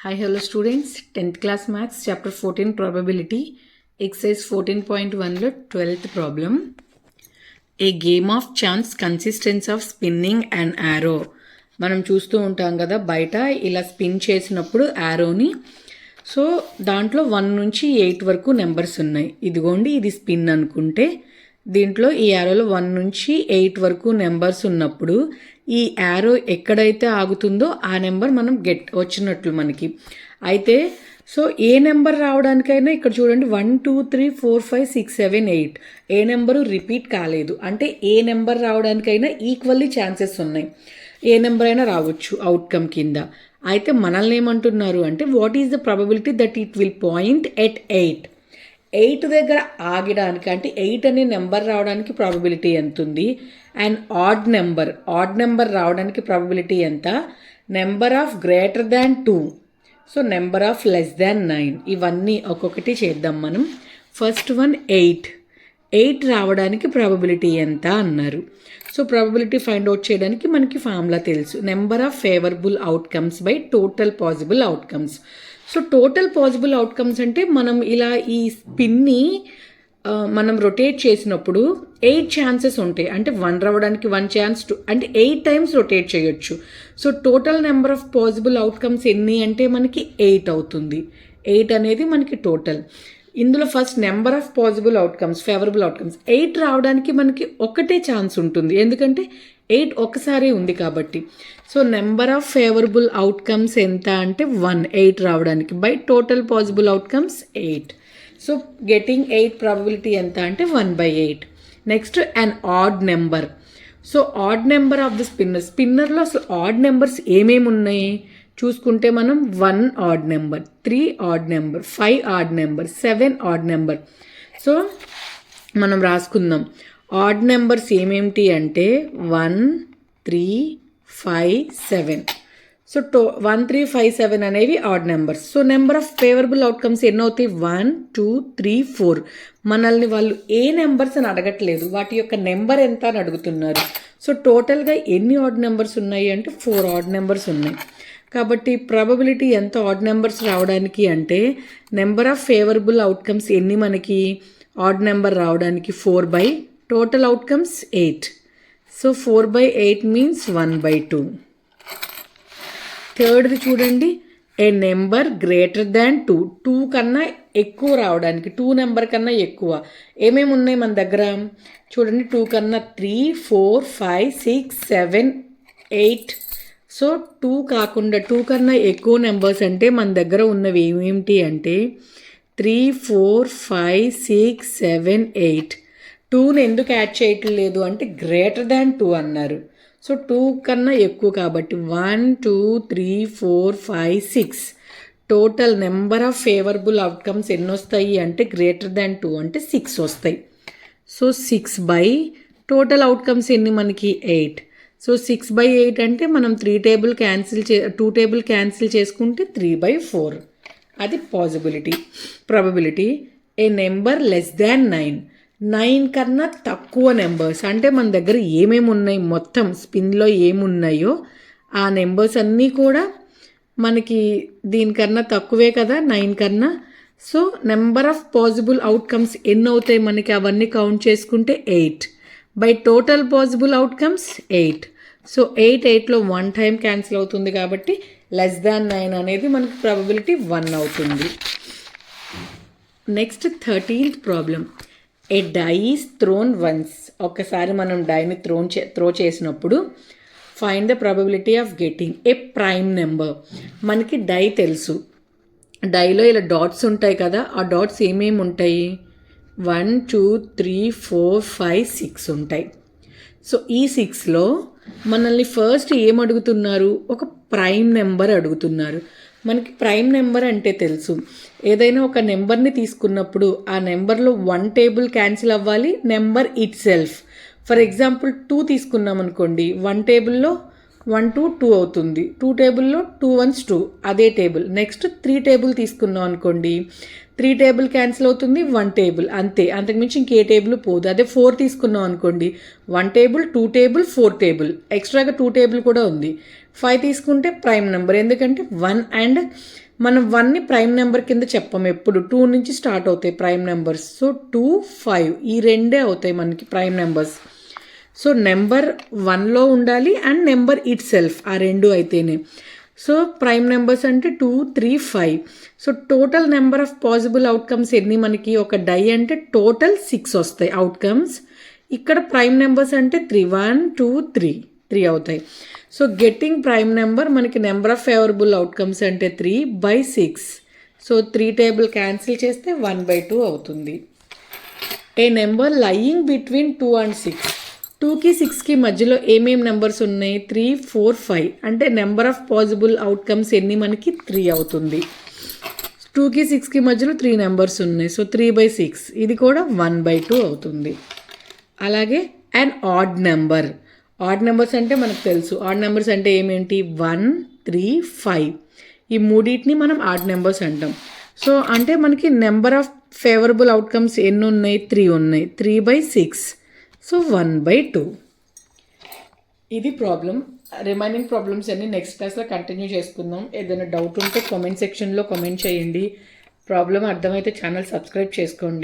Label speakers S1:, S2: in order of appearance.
S1: Hi, hello students. 10th class maths chapter 14 probability exercise 14.1 లో 12th problem. A game of chance consists of spinning an arrow. మనం చూస్తూ ఉంటాం కదా బయట ఇలా స్పిన్ చేసినప్పుడు యారోని. సో దాంట్లో 1 నుంచి 8 వరకు నెంబర్స్ ఉన్నాయి. ఇదిగోండి ఇది స్పిన్ అనుకుంటే దీంట్లో ఈ యారోలో 1 నుంచి 8 వరకు నెంబర్స్ ఉన్నప్పుడు ఈ యారో ఎక్కడైతే ఆగుతుందో ఆ నెంబర్ మనం వచ్చినట్లు మనకి. అయితే సో ఏ నెంబర్ రావడానికైనా ఇక్కడ చూడండి 1 2 3 4 5 6 7 8 ఏ నెంబరు రిపీట్ కాలేదు. అంటే ఏ నెంబర్ రావడానికైనా ఈక్వల్లీ ఛాన్సెస్ ఉన్నాయి. ఏ నెంబర్ అయినా రావచ్చు అవుట్కమ్ కింద. అయితే మనల్ని ఏమంటున్నారు అంటే what is the probability that it will point at 8. 8 దగ్గర ఆగడానికి అంటే 8 అనే నెంబర్ రావడానికి ప్రాబబిలిటీ ఎంత ఉంది. అండ్ ఆడ్ నెంబర్ రావడానికి ప్రాబబిలిటీ ఎంత. Number of greater than 2. So number of less than 9. ఇవన్నీ ఒక్కొక్కటి చేద్దాం మనం. ఫస్ట్ వన్ 8 రావడానికి ప్రాబబిలిటీ ఎంత అన్నారు. సో ప్రాబబిలిటీ ఫైండ్ అవుట్ చేయడానికి మనకి ఫార్ములా తెలుసు. Number of favourable outcomes by total possible outcomes. So total possible outcomes అంటే మనం ఇలా ఈ స్పిన్ని మనం రొటేట్ చేసినప్పుడు 8 ఛాన్సెస్ ఉంటాయి. అంటే 1 రావడానికి 1 ఛాన్స్, 2 అంటే 8 టైమ్స్ రొటేట్ చేయొచ్చు. So total number of possible outcomes ఎన్ని అంటే మనకి 8 అవుతుంది. 8 అనేది మనకి టోటల్. ఇందులో first number of possible outcomes, favourable outcomes 8 రావడానికి మనకి ఒకటే ఛాన్స్ ఉంటుంది. ఎందుకంటే 8 ఒక్కసారి ఉంది కాబట్టి. So number of favourable outcomes ఎంత అంటే 1, 8 రావడానికి by total possible outcomes 8. So getting 8 probability ఎంత అంటే 1/8. Next an odd number. So odd number of the స్పిన్నర్లో అసలు ఆడ్ నెంబర్స్ ఏమేమి ఉన్నాయి చూసుకుంటే మనం 1 odd number, 3 odd number, 5 odd number, 7 odd number. So మనం రాసుకుందాం ఆడ్ నెంబర్స్ ఏమేమిటి అంటే 1 3 5 7. సో 1 3 5 7 అనేవి odd numbers. So number of favourable outcomes ఎన్ని అవుతాయి 1 2 3 4. మనల్ని వాళ్ళు ఏ నెంబర్స్ అని అడగట్లేదు, వాటి యొక్క నెంబర్ ఎంత అని అడుగుతున్నారు. సో టోటల్గా ఎన్ని ఆడ్ నెంబర్స్ ఉన్నాయి అంటే 4 ఆడ్ నెంబర్స్ ఉన్నాయి. కాబట్టి ప్రాబబిలిటీ ఎంత ఆడ్ నెంబర్స్ రావడానికి అంటే నెంబర్ ఆఫ్ ఫేవరబుల్ అవుట్కమ్స్ ఎన్ని మనకి ఆడ్ నెంబర్ రావడానికి 4 by total outcomes 8. So 4/8 means 1/2. థర్డ్ది చూడండి ఏ నెంబర్ గ్రేటర్ దాన్ 2. 2 కన్నా ఎక్కువ రావడానికి, 2 నెంబర్ కన్నా ఎక్కువ ఏమేమి ఉన్నాయి మన దగ్గర చూడండి. 2 కన్నా 3 4 5 6 7 8. సో 2 కాకుండా 2 కన్నా ఎక్కువ నెంబర్స్ అంటే మన దగ్గర ఉన్నవి ఏమేమిటి అంటే 3 4 5 6 7 8. 2ని ఎందుకు యాడ్ చేయట్లేదు అంటే గ్రేటర్ దాన్ 2 అన్నారు. సో 2 కన్నా ఎక్కువ కాబట్టి 1 2 3 4 5 6. Total number of favourable outcomes ఎన్ని వస్తాయి అంటే గ్రేటర్ దాన్ 2 అంటే 6 వస్తాయి. సో 6 బై టోటల్ అవుట్కమ్స్ ఎన్ని మనకి 8. సో 6/8 అంటే మనం 2 టేబుల్ క్యాన్సిల్ చేసుకుంటే 3/4. అది ప్రాబబిలిటీ. ఏ నెంబర్ లెస్ దాన్ 9 కన్నా తక్కువ నెంబర్స్ అంటే మన దగ్గర ఏమేమి ఉన్నాయి మొత్తం స్పిన్లో ఏమున్నాయో ఆ నెంబర్స్ అన్నీ కూడా మనకి దీనికన్నా తక్కువే కదా 9 కన్నా. So number of possible outcomes ఎన్ని అవుతాయి మనకి అవన్నీ కౌంట్ చేసుకుంటే 8 by total possible outcomes 8. So 8లో 1 టైం క్యాన్సిల్ అవుతుంది కాబట్టి లెస్ దాన్ 9 అనేది మనకి ప్రాబబిలిటీ 1 అవుతుంది. Next 13th problem. A die is thrown once. ఒక్కసారి మనం డైని త్రో చేసినప్పుడు find the probability of getting a prime number. మనకి డై తెలుసు. డైలో ఇలా డాట్స్ ఉంటాయి కదా, ఆ డాట్స్ ఏమేమి ఉంటాయి 1 2 3 4 5 6 ఉంటాయి. సో ఈ 6లో మనల్ని ఫస్ట్ ఏమడుగుతున్నారు ఒక ప్రైమ్ నెంబర్ అడుగుతున్నారు. మనకి ప్రైమ్ నెంబర్ అంటే తెలుసు. ఏదైనా ఒక నెంబర్ని తీసుకున్నప్పుడు ఆ నెంబర్లో 1 టేబుల్ క్యాన్సిల్ అవ్వాలి, number it self. For example 2 తీసుకున్నాం అనుకోండి, 1 టేబుల్లో 1 2 2 అవుతుంది, 2 టేబుల్లో 2 1s 2 అదే టేబుల్. నెక్స్ట్ 3 టేబుల్ తీసుకున్నాం అనుకోండి, 3 టేబుల్ క్యాన్సిల్ అవుతుంది, 1 టేబుల్ అంతే, అంతకుమించి ఇంకే టేబుల్ పోదు. అదే 4 తీసుకున్నాం అనుకోండి 1 టేబుల్ 2 టేబుల్ 4 టేబుల్, ఎక్స్ట్రాగా 2 టేబుల్ కూడా ఉంది. 5 తీసుకుంటే ప్రైమ్ నెంబర్, ఎందుకంటే 1 అండ్ మనం 1ని ప్రైమ్ నెంబర్ కింద చెప్పం ఎప్పుడు. 2 నుంచి స్టార్ట్ అవుతాయి ప్రైమ్ నెంబర్స్. సో 2, 5 ఈ రెండే అవుతాయి మనకి ప్రైమ్ నెంబర్స్. సో నెంబర్ 1లో ఉండాలి అండ్ నెంబర్ ఇట్ సెల్ఫ్, ఆ రెండు అయితేనే. సో ప్రైమ్ నెంబర్స్ అంటే 2, 3, 5. So total number of possible outcomes ఎన్ని మనకి? ఒక డై అంటే టోటల్ 6 వస్తాయి అవుట్కమ్స్. ఇక్కడ ప్రైమ్ నెంబర్స్ అంటే 3, 1, 2, 3 అవుతాయి. సో గెట్టింగ్ ప్రైమ్ నెంబర్ మనకి నెంబర్ ఆఫ్ ఫేవరబుల్ అవుట్కమ్స్ అంటే 3/6. సో 3 టేబుల్ క్యాన్సిల్ చేస్తే 1/2 అవుతుంది. ఏ నెంబర్ లయింగ్ బిట్వీన్ 2 and 6. 2కి 6కి మధ్యలో ఏమేం నెంబర్స్ ఉన్నాయి? 3, 4, 5. అంటే నెంబర్ ఆఫ్ పాసిబుల్ అవుట్కమ్స్ ఎన్ని మనకి? 3 అవుతుంది. 2కి 6కి మధ్యలో 3 నెంబర్స్ ఉన్నాయి. సో 3/6 ఇది కూడా 1/2 అవుతుంది. అలాగే and odd number. Odd numbers అంటే మనకు తెలుసు. ఆడ్ నెంబర్స్ అంటే ఏమేంటి? 1, 3, 5 ఈ మూడింటిని మనం ఆడ్ నెంబర్స్ అంటాం. సో అంటే మనకి నెంబర్ ఆఫ్ ఫేవరబుల్ అవుట్కమ్స్ ఎన్ని ఉన్నాయి? 3 ఉన్నాయి. 3/6 సో 1/2. ఇది ప్రాబ్లం. రిమైనింగ్ ప్రాబ్లమ్స్ అన్ని నెక్స్ట్ క్లాస్లో కంటిన్యూ చేసుకుందాం. ఏదైనా డౌట్ ఉంటే కామెంట్ సెక్షన్లో కామెంట్ చేయండి. ప్రాబ్లం అర్థమైతే ఛానల్ సబ్స్క్రైబ్ చేసుకోండి.